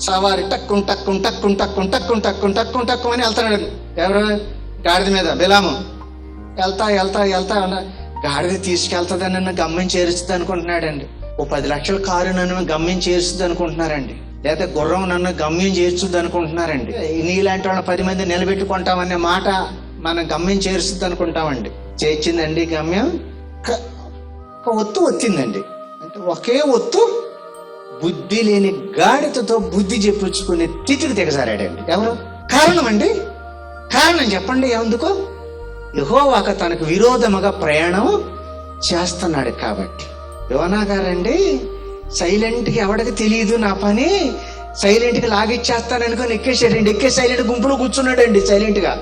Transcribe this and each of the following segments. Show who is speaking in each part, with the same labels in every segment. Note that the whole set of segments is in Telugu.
Speaker 1: సవారి టక్కుం టక్కుం టక్కుం టక్కుం టక్కుం టక్కుం టక్కుం టక్కుం అని వెళ్తున్నాడు. ఎవరు? గాడిద మీద బిలాము. వెళ్తా గాడిద తీసుకెళ్తుందని నన్ను గమ్యం చేరుస్తుంది అనుకుంటున్నాడండి. ఓ 10 లక్షల కారు నన్ను గమ్యం చేరుస్తుంది అనుకుంటున్నారండి. లేదా గుర్రం నన్ను గమ్యం చేర్చుద్ది అనుకుంటున్నారండి. నీలాంటి వాళ్ళని 10 మంది నిలబెట్టుకుంటామనే మాట మనం గమ్యం చేరుస్తుంది అనుకుంటామండి. చేర్చిందండి గమ్యం. ఒక ఒత్తు వచ్చిందండి. అంటే ఒకే ఒత్తు బుద్ధి లేని గాడిదతో బుద్ధి చెప్పించుకునే తిటికి దిగజారాడండి. ఎవరు? కారణం చెప్పండి. ఎందుకో? యెహోవాకు తనకు విరోధముగా ప్రయాణం చేస్తున్నాడు కాబట్టి. యోనా గారండి సైలెంట్గా ఎవడికి తెలియదు నా పని, సైలెంట్గా లాగిచ్చేస్తాననుకొని ఎక్కేసాడండి. సైలెంట్ గుంపులో కూర్చున్నాడండి. సైలెంట్గా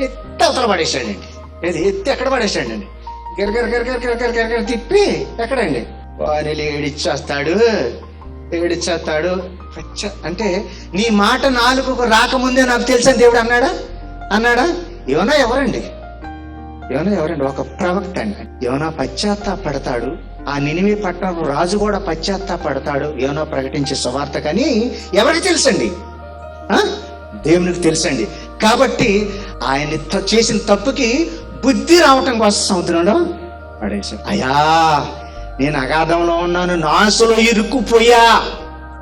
Speaker 1: ఎత్తి అవతల పడేసాడండి. ఎత్తి ఎక్కడ పడేసాడండి? గిరగిర తిప్పి ఎక్కడండి వారిని ఏడిచ్చేస్తాడు. అంటే నీ మాట నాలుగుకు రాకముందే నాకు తెలుసని దేవుడు అన్నాడా? యోనా ఎవరండి? ఒక ప్రవక్త అండి. యోనా పశ్చాత్తాపడతాడు. ఆ నినివే పట్టణం రాజు కూడా పశ్చాత్తాపడతాడు యోనా ప్రకటించే సువార్త. కానీ ఎవరికి తెలుసండి? దేవునికి తెలుసండి. కాబట్టి ఆయన చేసిన తప్పుకి బుద్ధి రావటం కోసం సముద్రంలో పడేశాడు. అయ్యా, నేను అగాధంలో ఉన్నాను, నాసులో ఇరుక్కుపోయా.